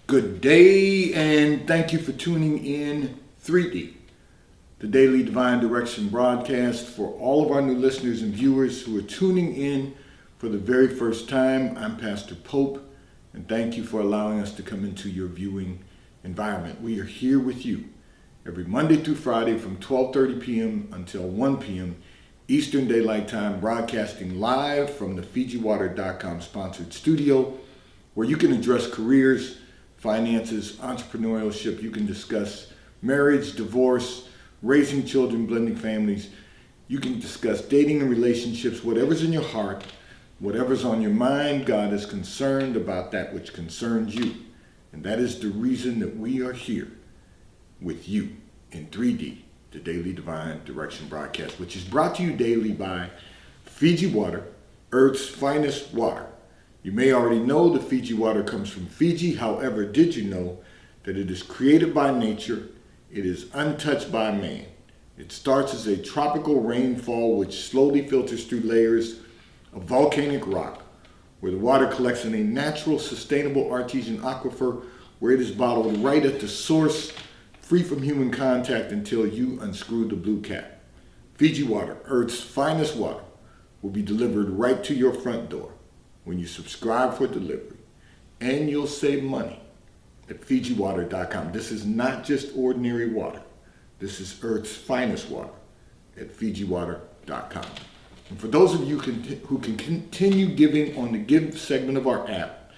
Good day, and thank you for tuning in 3D, the Daily Divine Direction broadcast. For all of our new listeners and viewers who are tuning in for the very first time, I'm Pastor Pope, and thank you for allowing us to come into your viewing environment. We are here with you every Monday through Friday from 12:30 p.m. until 1 p.m. Eastern Daylight Time, broadcasting live from the FijiWater.com sponsored studio, where you can address careers, finances, entrepreneurship. You can discuss marriage, divorce, raising children, blending families. You can discuss dating and relationships, whatever's in your heart, whatever's on your mind. God is concerned about that which concerns you. And that is the reason that we are here with you in 3D, the Daily Divine Direction broadcast, which is brought to you daily by Fiji Water, Earth's finest water. You may already know the Fiji water comes from Fiji. However, did you know that it is created by nature? It is untouched by man. It starts as a tropical rainfall which slowly filters through layers of volcanic rock, where the water collects in a natural, sustainable artesian aquifer, where it is bottled right at the source, free from human contact until you unscrew the blue cap. Fiji Water, Earth's finest water, will be delivered right to your front door when you subscribe for delivery, and you'll save money at FijiWater.com. This is not just ordinary water. This is Earth's finest water at FijiWater.com. And for those of you who can continue giving on the Give segment of our app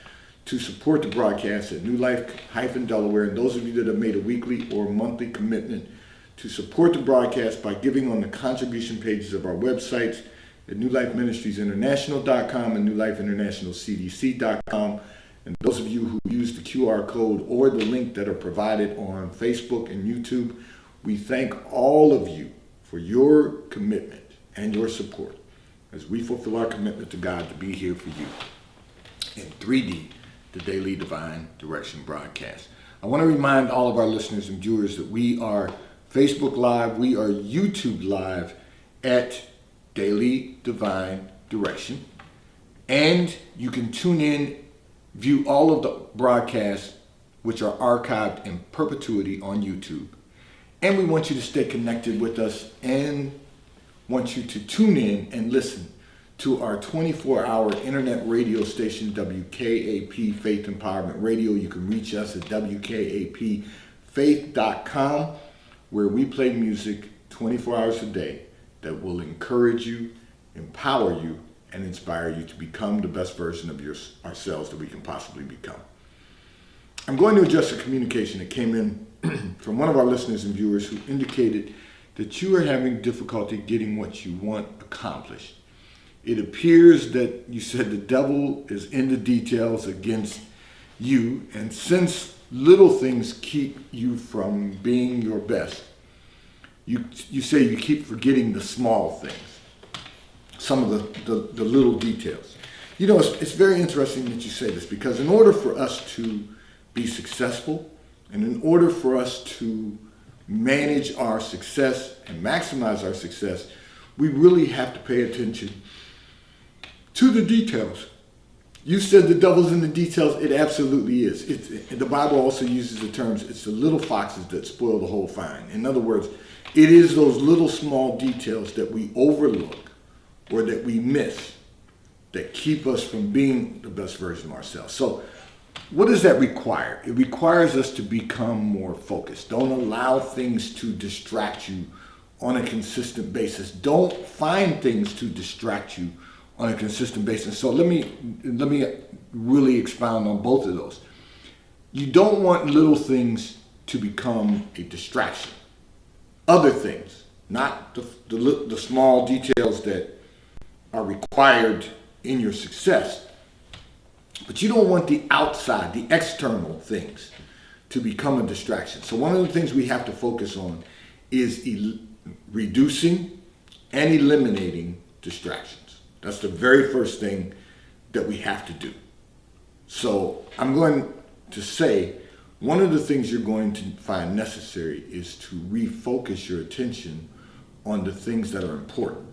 to support the broadcast at New Life-Delaware, and those of you that have made a weekly or monthly commitment to support the broadcast by giving on the contribution pages of our websites at NewLifeMinistriesInternational.com and NewLifeInternationalCDC.com. And those of you who use the QR code or the link that are provided on Facebook and YouTube, we thank all of you for your commitment and your support as we fulfill our commitment to God to be here for you in 3D, the Daily Divine Direction broadcast. I want to remind all of our listeners and viewers that we are Facebook Live, we are YouTube Live at Daily Divine Direction, and you can tune in, view all of the broadcasts which are archived in perpetuity on YouTube. And we want you to stay connected with us and want you to tune in and listen to our 24-hour internet radio station, WKAP Faith Empowerment Radio. You can reach us at WKAPfaith.com, where we play music 24 hours a day that will encourage you, empower you, and inspire you to become the best version of ourselves that we can possibly become. I'm going to address a communication that came in from one of our listeners and viewers who indicated that you are having difficulty getting what you want accomplished. It appears that you said the devil is in the details against you, and since little things keep you from being your best, you say you keep forgetting the small things, some of the little details. You know, it's very interesting that you say this, because in order for us to be successful and in order for us to manage our success and maximize our success, we really have to pay attention to the details. You said the devil's in the details. It absolutely is. The Bible also uses the terms, it's the little foxes that spoil the whole vine. In other words, it is those little small details that we overlook or that we miss that keep us from being the best version of ourselves. So what does that require? It requires us to become more focused. Don't allow things to distract you on a consistent basis. Don't find things to distract you on a consistent basis. So let me really expound on both of those. You don't want little things to become a distraction. Other things, not the small details that are required in your success, but you don't want the outside, the external things to become a distraction. So one of the things we have to focus on is reducing and eliminating distractions. That's the very first thing that we have to do. So I'm going to say one of the things you're going to find necessary is to refocus your attention on the things that are important.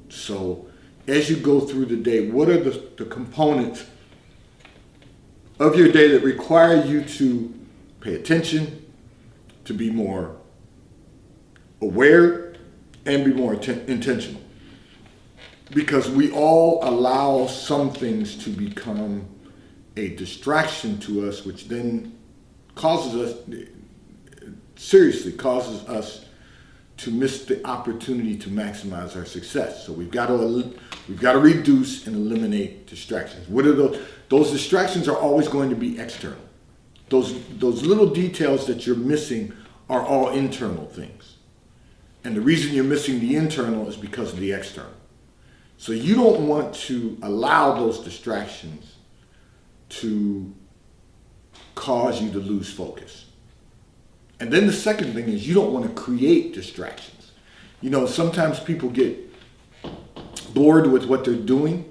So as you go through the day, what are the components of your day that require you to pay attention, to be more aware, and be more intentional. Because we all allow some things to become a distraction to us, which then seriously causes us to miss the opportunity to maximize our success. So we've got to reduce and eliminate distractions. What are those? Those distractions are always going to be external. Those little details that you're missing are all internal things. And the reason you're missing the internal is because of the external. So you don't want to allow those distractions to cause you to lose focus. And then the second thing is you don't want to create distractions. You know, sometimes people get bored with what they're doing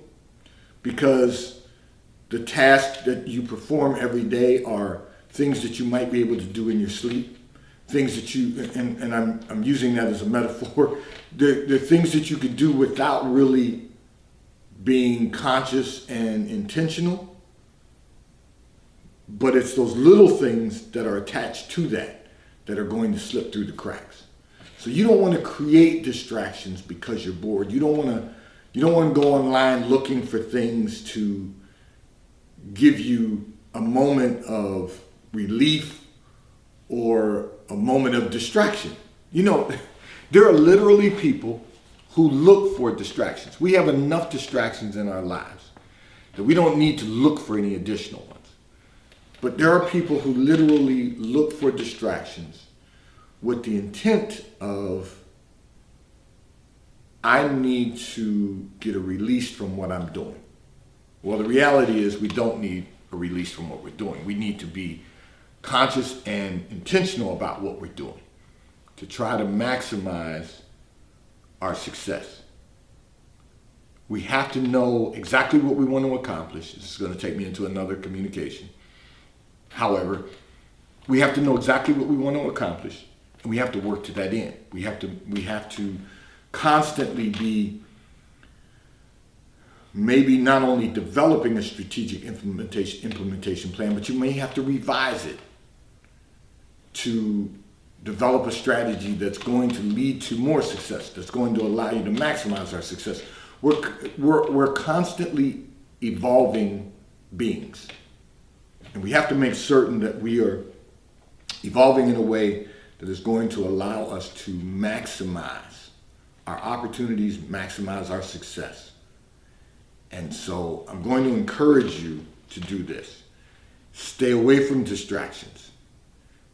because the tasks that you perform every day are things that you might be able to do in your sleep, things that you, and I'm using that as a metaphor, they're things that you could do without really being conscious and intentional, but it's those little things that are attached to that are going to slip through the cracks. So you don't want to create distractions because you're bored. You don't want to go online looking for things to give you a moment of relief or a moment of distraction. You know, there are literally people who look for distractions. We have enough distractions in our lives that we don't need to look for any additional ones. But there are people who literally look for distractions with the intent of, I need to get a release from what I'm doing. Well, the reality is we don't need a release from what we're doing. We need to be conscious and intentional about what we're doing to try to maximize our success. We have to know exactly what we want to accomplish. This is going to take me into another communication. However, we have to know exactly what we want to accomplish, and we have to work to that end. We have to constantly be maybe not only developing a strategic implementation plan, but you may have to revise it to develop a strategy that's going to lead to more success, that's going to allow you to maximize our success. We're constantly evolving beings. And we have to make certain that we are evolving in a way that is going to allow us to maximize our opportunities, maximize our success. And so I'm going to encourage you to do this. Stay away from distractions.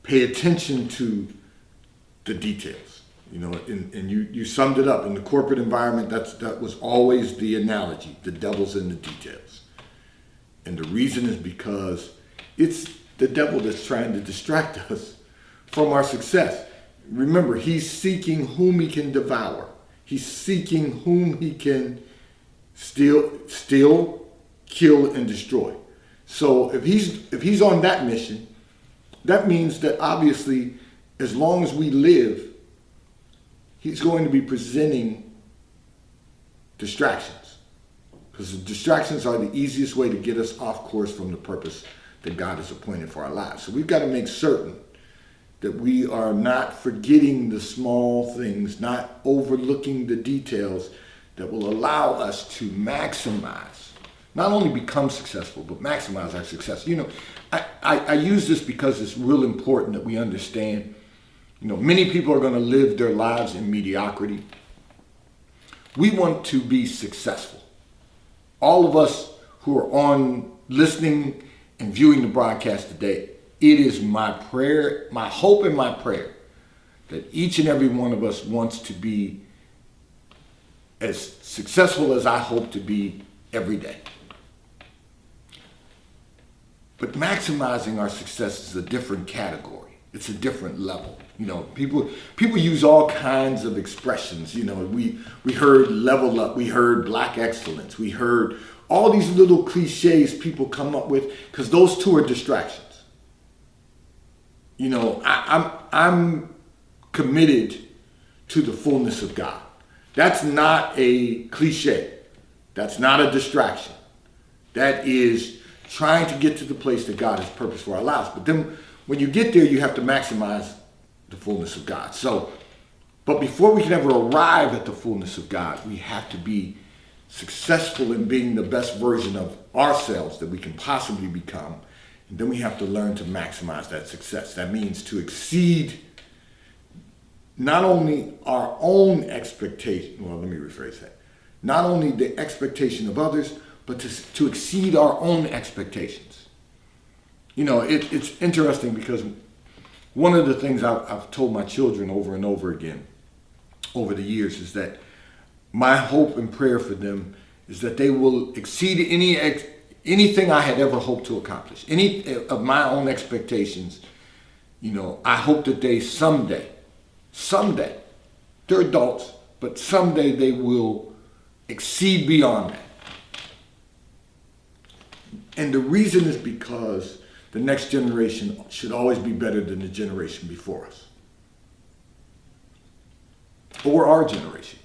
Pay attention to the details. You know, and you summed it up. In the corporate environment, that was always the analogy. The devil's in the details. And the reason is because it's the devil that's trying to distract us from our success. Remember, he's seeking whom he can devour. He's seeking whom he can steal, kill, and destroy. So if he's on that mission, that means that obviously, as long as we live, he's going to be presenting distractions. Because the distractions are the easiest way to get us off course from the purpose that God has appointed for our lives. So we've got to make certain that we are not forgetting the small things, not overlooking the details that will allow us to maximize, not only become successful, but maximize our success. You know, I use this because it's real important that we understand, you know, many people are going to live their lives in mediocrity. We want to be successful. All of us who are on listening and viewing the broadcast today, it is my prayer, my hope and my prayer that each and every one of us wants to be as successful as I hope to be every day. But maximizing our success is a different category. It's a different level. You know, people use all kinds of expressions. You know, we heard level up, we heard black excellence, we heard all these little cliches people come up with, because those two are distractions. You know, I'm committed to the fullness of God. That's not a cliche. That's not a distraction. That is trying to get to the place that God has purposed for our lives. But then when you get there, you have to maximize the fullness of God. But before we can ever arrive at the fullness of God, we have to be successful in being the best version of ourselves that we can possibly become. And then we have to learn to maximize that success. That means to exceed not only our own expectation, well, let me rephrase that. Not only the expectation of others, but to exceed our own expectations. You know, it's interesting because one of the things I've told my children over and over again over the years is that my hope and prayer for them is that they will exceed anything I had ever hoped to accomplish. Any of my own expectations, you know, I hope that they someday, they're adults, but someday they will exceed beyond that. And the reason is because the next generation should always be better than the generation before us. Or our generation.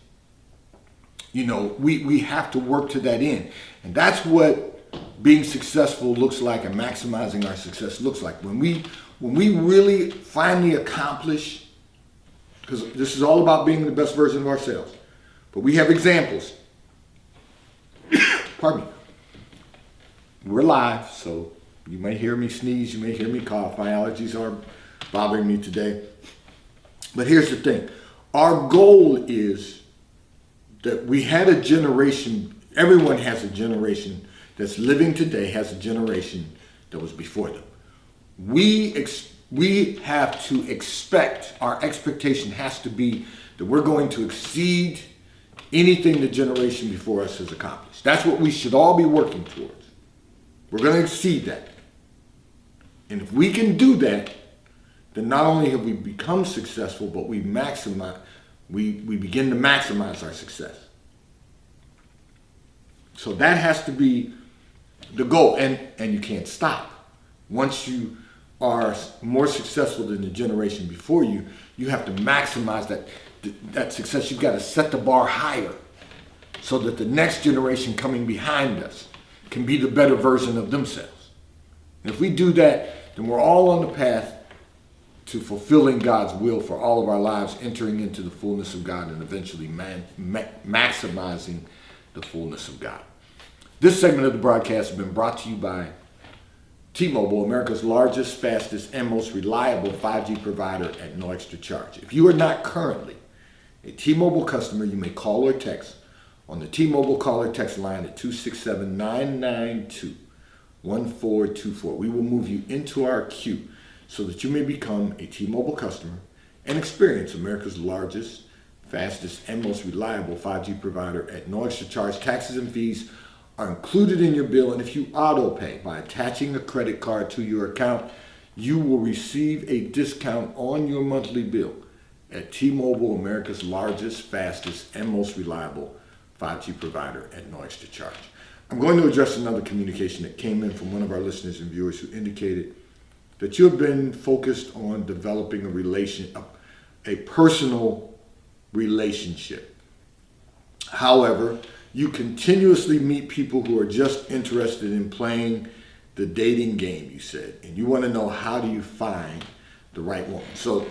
You know, we have to work to that end. And that's what being successful looks like, and maximizing our success looks like. When we really finally accomplish, because this is all about being the best version of ourselves. But we have examples. Pardon me. We're live, so you may hear me sneeze, you may hear me cough. My allergies are bothering me today. But here's the thing. Our goal is that we had a generation, everyone has a generation that's living today, has a generation that was before them. We have to expect, our expectation has to be that we're going to exceed anything the generation before us has accomplished. That's what we should all be working towards. We're going to exceed that. And if we can do that, then not only have we become successful, but we begin to maximize our success. So that has to be the goal, and you can't stop. Once you are more successful than the generation before you, you have to maximize that success. You've got to set the bar higher so that the next generation coming behind us can be the better version of themselves. And if we do that, then we're all on the path to fulfilling God's will for all of our lives, entering into the fullness of God, and eventually maximizing the fullness of God. This segment of the broadcast has been brought to you by T-Mobile, America's largest, fastest, and most reliable 5G provider at no extra charge. If you are not currently a T-Mobile customer, you may call or text on the T-Mobile call or text line at 267-992-1424. We will move you into our queue so that you may become a T-Mobile customer and experience America's largest, fastest, and most reliable 5G provider at no extra charge. Taxes and fees are included in your bill, and if you auto pay by attaching a credit card to your account, you will receive a discount on your monthly bill at T-Mobile, America's largest, fastest, and most reliable 5G provider at no extra charge. I'm going to address another communication that came in from one of our listeners and viewers who indicated that you have been focused on developing a personal relationship. However, you continuously meet people who are just interested in playing the dating game, you said, and you want to know, how do you find the right woman? The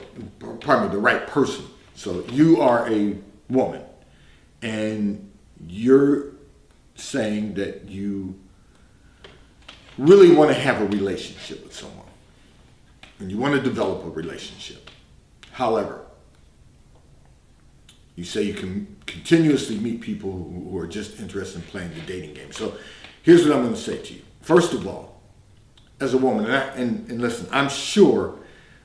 right person. So you are a woman, and you're saying that you really want to have a relationship with someone, and you want to develop a relationship. However, you say you can continuously meet people who are just interested in playing the dating game. So here's what I'm going to say to you. First of all, as a woman, and listen, I'm sure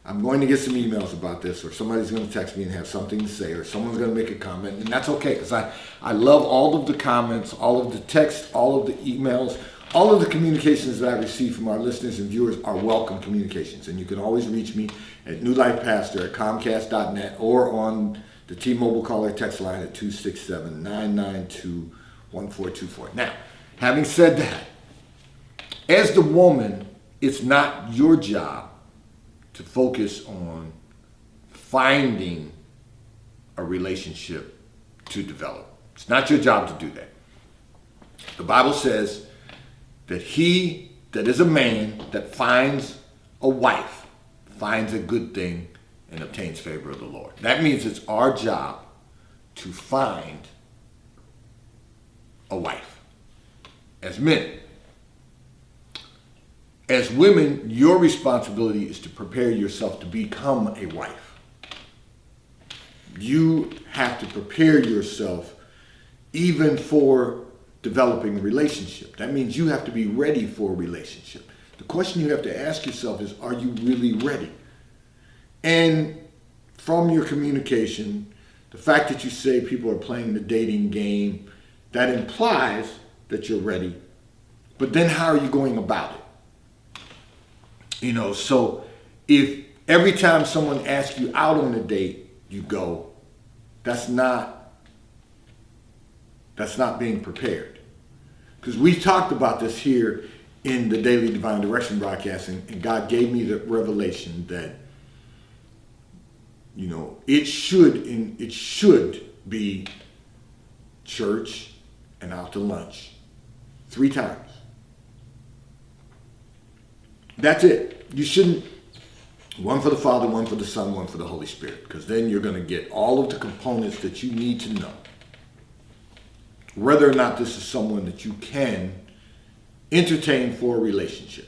I'm going to get some emails about this, or somebody's going to text me and have something to say, or someone's going to make a comment, and that's okay, because I love all of the comments, all of the texts, all of the emails, all of the communications that I receive from our listeners and viewers are welcome communications. And you can always reach me at newlifepastor@comcast.net or on the T-Mobile caller text line at 267-992-1424. Now, having said that, as the woman, it's not your job to focus on finding a relationship to develop. It's not your job to do that. The Bible says that he that is a man that finds a wife, finds a good thing, and obtains favor of the Lord. That means it's our job to find a wife. As men. As women, your responsibility is to prepare yourself to become a wife. You have to prepare yourself even for developing a relationship. That means you have to be ready for a relationship. The question you have to ask yourself is, are you really ready? And from your communication, the fact that you say people are playing the dating game, that implies that you're ready. But then how are you going about it? So if every time someone asks you out on a date, you go, that's not being prepared. Because we talked about this here in the Daily Divine Direction broadcast, and God gave me the revelation that, it should be church and out to lunch 3 times. That's it. You shouldn't, one for the Father, one for the Son, one for the Holy Spirit, because then you're going to get all of the components that you need to know. Whether or not this is someone that you can entertain for a relationship.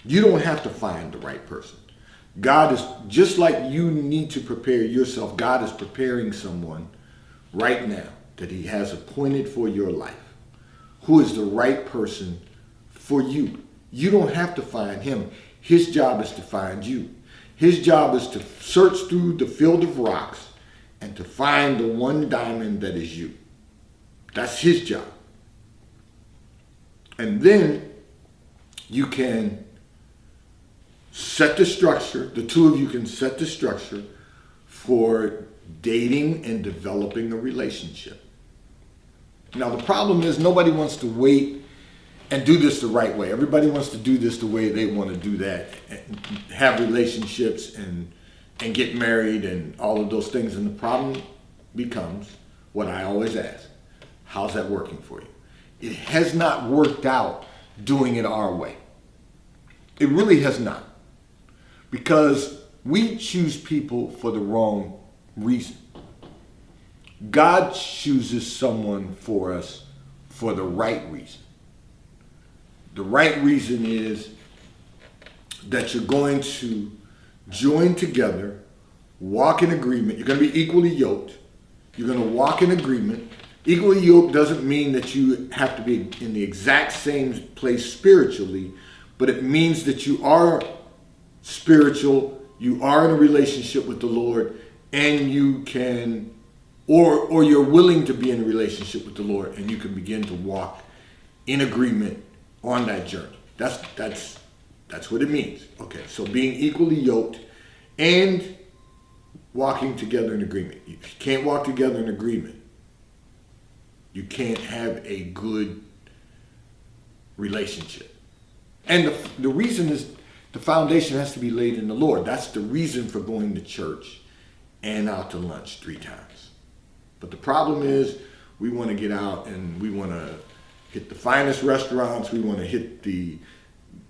You don't have to find the right person. God is, just like you need to prepare yourself, God is preparing someone right now that he has appointed for your life, who is the right person for you. You don't have to find him. His job is to find you. His job is to search through the field of rocks and to find the one diamond that is you. That's his job. And then you can set the structure, the two of you can set the structure for dating and developing a relationship. Now the problem is nobody wants to wait and do this the right way. Everybody wants to do this the way they want to do that, and have relationships and get married and all of those things. And the problem becomes what I always ask: how's that working for you? It has not worked out doing it our way. It really has not. Because we choose people for the wrong reason. God chooses someone for us for the right reason. The right reason is that you're going to join together, walk in agreement. You're going to be equally yoked. You're going to walk in agreement. Equally yoked doesn't mean that you have to be in the exact same place spiritually, but it means that you are spiritual, you are in a relationship with the Lord, and you can, or you're willing to be in a relationship with the Lord, and you can begin to walk in agreement on that journey. That's what it means. Okay, so being equally yoked and walking together in agreement. If you can't walk together in agreement, you can't have a good relationship. And the reason is the foundation has to be laid in the Lord. That's the reason for going to church and out to lunch 3 times. But the problem is we want to get out and we want to hit the finest restaurants. We want to hit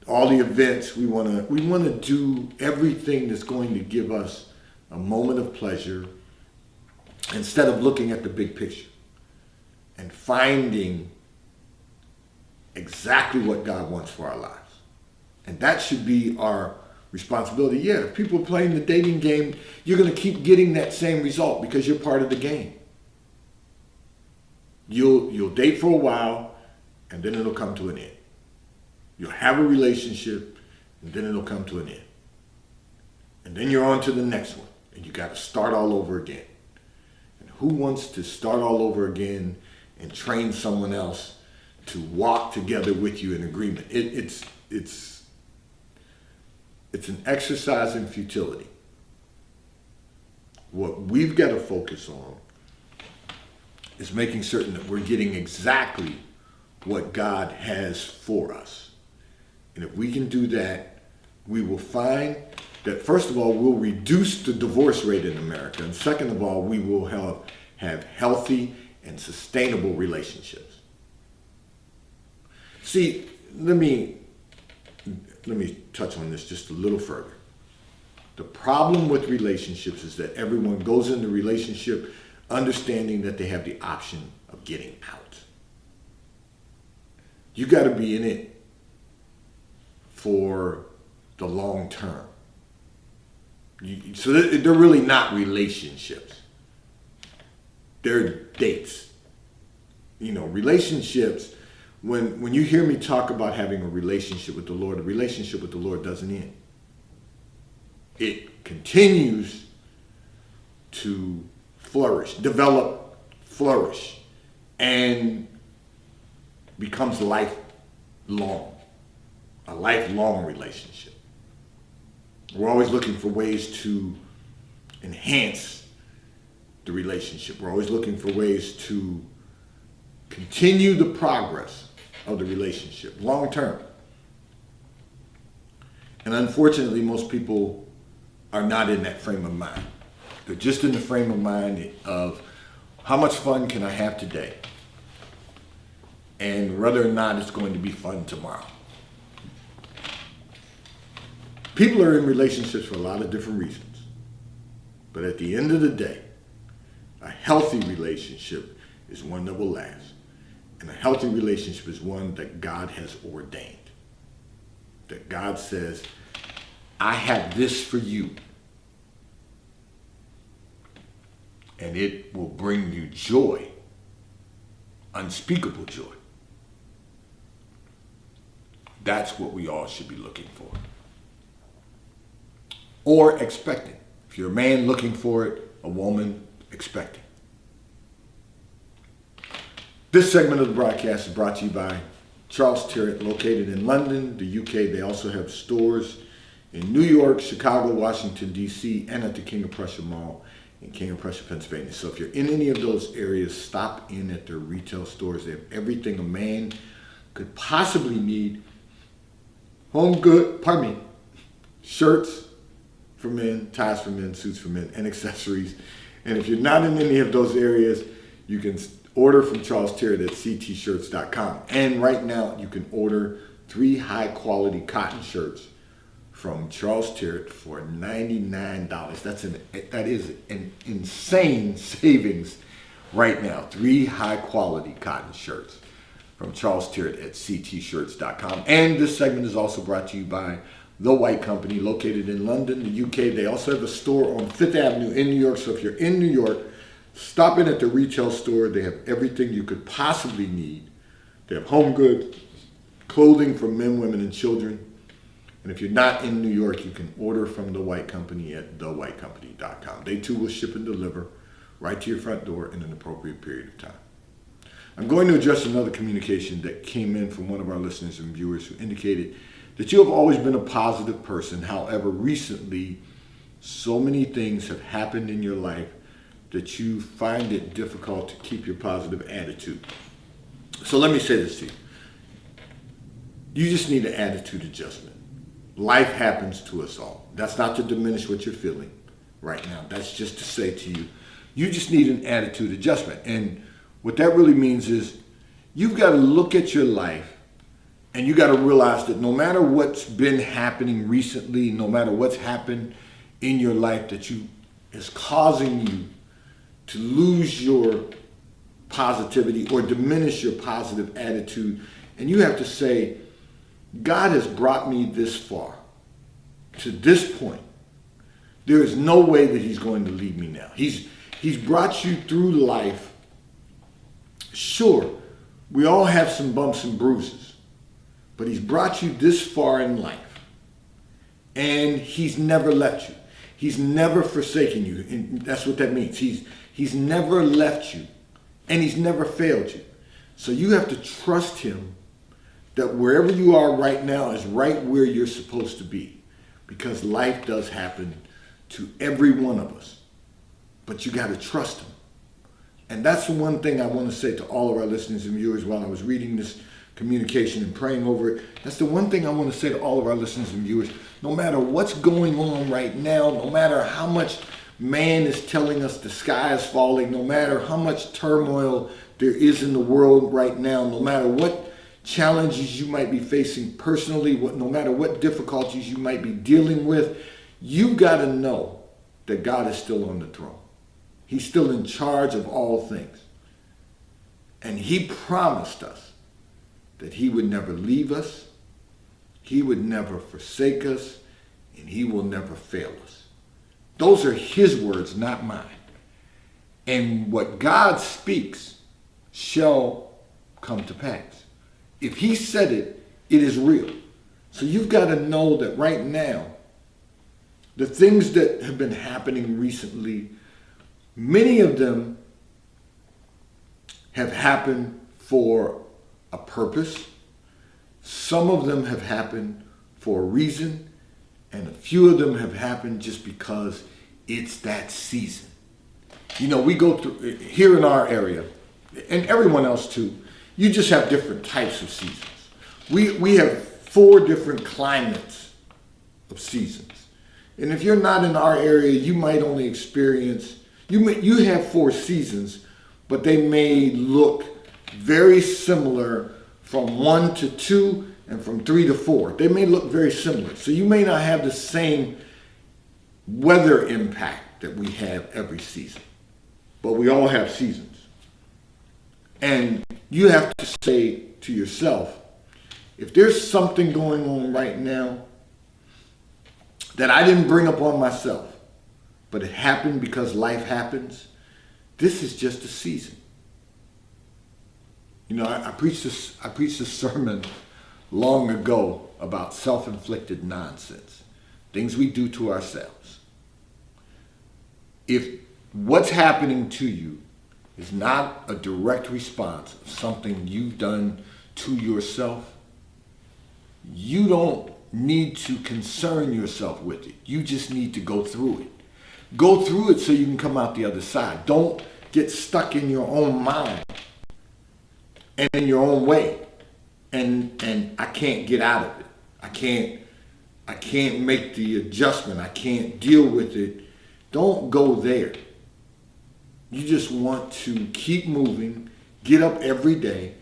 all the events. We want to do everything that's going to give us a moment of pleasure instead of looking at the big picture and finding exactly what God wants for our lives. And that should be our responsibility. Yeah, if people are playing the dating game, you're going to keep getting that same result because you're part of the game. You'll date for a while, and then it'll come to an end. You'll have a relationship, and then it'll come to an end. And then you're on to the next one, and you got to start all over again. And who wants to start all over again and train someone else to walk together with you in agreement? It's an exercise in futility. What we've got to focus on is making certain that we're getting exactly what God has for us. And if we can do that, we will find that, first of all, we'll reduce the divorce rate in America. And second of all, we will have healthy and sustainable relationships. See, let me touch on this just a little further. The problem with relationships is that everyone goes into a relationship understanding that they have the option of getting out. You got to be in it for the long term. So they're really not relationships. They're dates. Relationships, when you hear me talk about having a relationship with the relationship with the Lord doesn't end. It continues to develop, flourish, and becomes a lifelong relationship. We're always looking for ways to enhance the relationship. We're always looking for ways to continue the progress of the relationship long term. And unfortunately, most people are not in that frame of mind. They're just in the frame of mind of how much fun can I have today, and whether or not it's going to be fun tomorrow. People are in relationships for a lot of different reasons. But at the end of the day, a healthy relationship is one that will last. And a healthy relationship is one that God has ordained. That God says, I have this for you. And it will bring you joy, unspeakable joy. That's what we all should be looking for. Or expecting. If you're a man looking for it, a woman expecting. This segment of the broadcast is brought to you by Charles Tyrwhitt, located in London, the UK. They also have stores in New York, Chicago, Washington, D.C., and at the King of Prussia Mall in King of Prussia, Pennsylvania. So if you're in any of those areas, stop in at their retail stores. They have everything a man could possibly need. Shirts for men, ties for men, suits for men, and accessories. And if you're not in any of those areas, you can order from Charles Tyrwhitt at ctshirts.com. And right now, you can order 3 high-quality cotton shirts from Charles Tyrwhitt for $99. That is an insane savings right now. 3 high-quality cotton shirts from Charles Tyrwhitt at ctshirts.com. And this segment is also brought to you by The White Company, located in London, the UK. They also have a store on 5th Avenue in New York. So if you're in New York, stop in at the retail store. They have everything you could possibly need. They have home goods, clothing for men, women, and children. And if you're not in New York, you can order from The White Company at thewhitecompany.com. They too will ship and deliver right to your front door in an appropriate period of time. I'm going to address another communication that came in from one of our listeners and viewers who indicated that you have always been a positive person. However, recently, so many things have happened in your life that you find it difficult to keep your positive attitude. So let me say this to you. You just need an attitude adjustment. Life happens to us all. That's not to diminish what you're feeling right now. That's just to say to you, you just need an attitude adjustment. And what that really means is you've got to look at your life and you got to realize that no matter what's been happening recently, no matter what's happened in your life that is causing you to lose your positivity or diminish your positive attitude, and you have to say, God has brought me this far, to this point. There is no way that he's going to leave me now. He's brought you through life. Sure, we all have some bumps and bruises, but he's brought you this far in life, and he's never left you. He's never forsaken you, and that's what that means. He's never left you, and he's never failed you. So you have to trust him that wherever you are right now is right where you're supposed to be, because life does happen to every one of us, but you got to trust him. And that's the one thing I want to say to all of our listeners and viewers while I was reading this communication and praying over it. That's the one thing I want to say to all of our listeners and viewers. No matter what's going on right now, no matter how much man is telling us the sky is falling, no matter how much turmoil there is in the world right now, no matter what challenges you might be facing personally, no matter what difficulties you might be dealing with, you've got to know that God is still on the throne. He's still in charge of all things. And he promised us that he would never leave us, he would never forsake us, and he will never fail us. Those are his words, not mine. And what God speaks shall come to pass. If he said it, it is real. So you've got to know that right now, the things that have been happening recently, many of them have happened for a purpose. Some of them have happened for a reason. And a few of them have happened just because it's that season. You know, we go through, here in our area, and everyone else too, you just have different types of seasons. We have 4 different climates of seasons. And if you're not in our area, you might only experience, you have 4 seasons, but they may look very similar from 1 to 2 and from 3 to 4. They may look very similar. So you may not have the same weather impact that we have every season, but we all have seasons. And you have to say to yourself, if there's something going on right now that I didn't bring upon myself, but it happened because life happens, this is just a season. You know, I preached this sermon long ago about self-inflicted nonsense, things we do to ourselves. If what's happening to you is not a direct response of something you've done to yourself, you don't need to concern yourself with it. You just need to go through it. Go through it so you can come out the other side. Don't get stuck in your own mind and in your own way. And I can't get out of it. I can't make the adjustment. I can't deal with it. Don't go there. You just want to keep moving, get up every day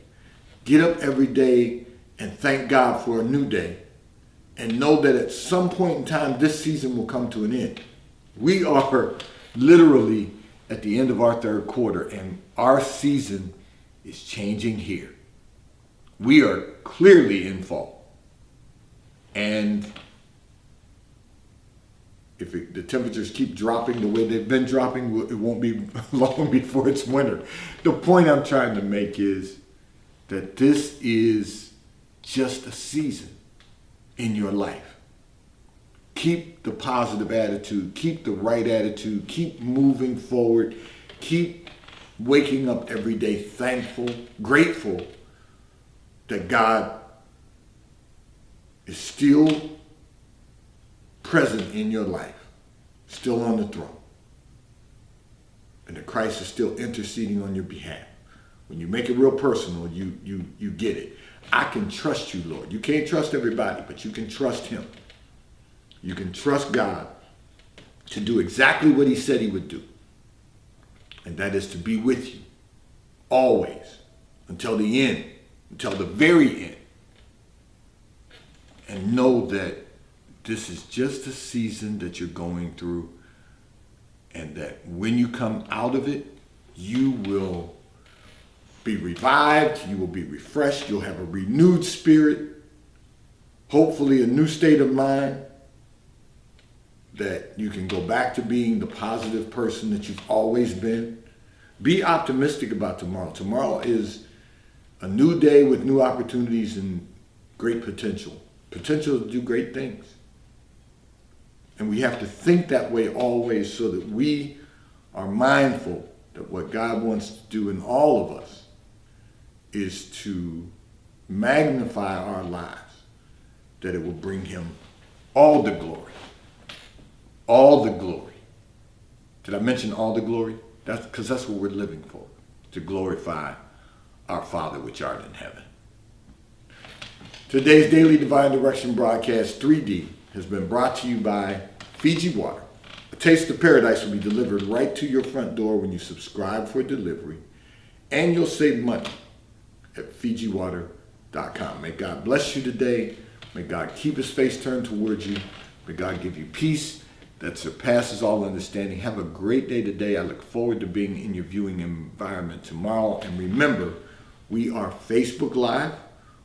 and thank God for a new day, and know that at some point in time, this season will come to an end. We are literally at the end of our 3rd quarter, and our season is changing here. We are clearly in fall. And if the temperatures keep dropping the way they've been dropping, it won't be long before it's winter. The point I'm trying to make is that this is just a season in your life. Keep the positive attitude, keep the right attitude, keep moving forward, keep waking up every day thankful, grateful that God is still present in your life, still on the throne, and that Christ is still interceding on your behalf. When you make it real personal, you get it. I can trust you, Lord. You can't trust everybody, but you can trust him. You can trust God to do exactly what he said he would do. And that is to be with you always until the end, until the very end. And know that this is just a season that you're going through, and that when you come out of it, you will be revived, you will be refreshed, you'll have a renewed spirit, hopefully a new state of mind, that you can go back to being the positive person that you've always been. Be optimistic about tomorrow. Tomorrow is a new day with new opportunities and great potential. Potential to do great things. And we have to think that way always, so that we are mindful that what God wants to do in all of us is to magnify our lives, that it will bring him all the glory. All the glory. Did I mention all the glory? That's because that's what we're living for, to glorify our Father which art in heaven. Today's Daily Divine Direction broadcast 3D has been brought to you by Fiji Water. A taste of paradise will be delivered right to your front door when you subscribe for delivery, and you'll save money at FijiWater.com. May God bless you today. May God keep his face turned towards you. May God give you peace that surpasses all understanding. Have a great day today. I look forward to being in your viewing environment tomorrow. And remember, we are Facebook Live.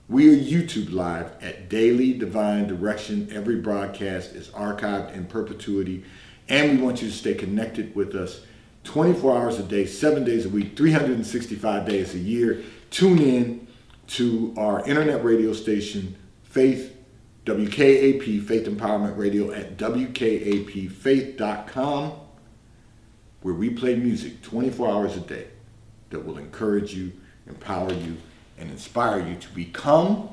We are YouTube Live at Daily Divine Direction. Every broadcast is archived in perpetuity. And we want you to stay connected with us 24 hours a day, 7 days a week, 365 days a year. Tune in to our internet radio station, Faith, WKAP, Faith Empowerment Radio at WKAPfaith.com, where we play music 24 hours a day that will encourage you, empower you, and inspire you to become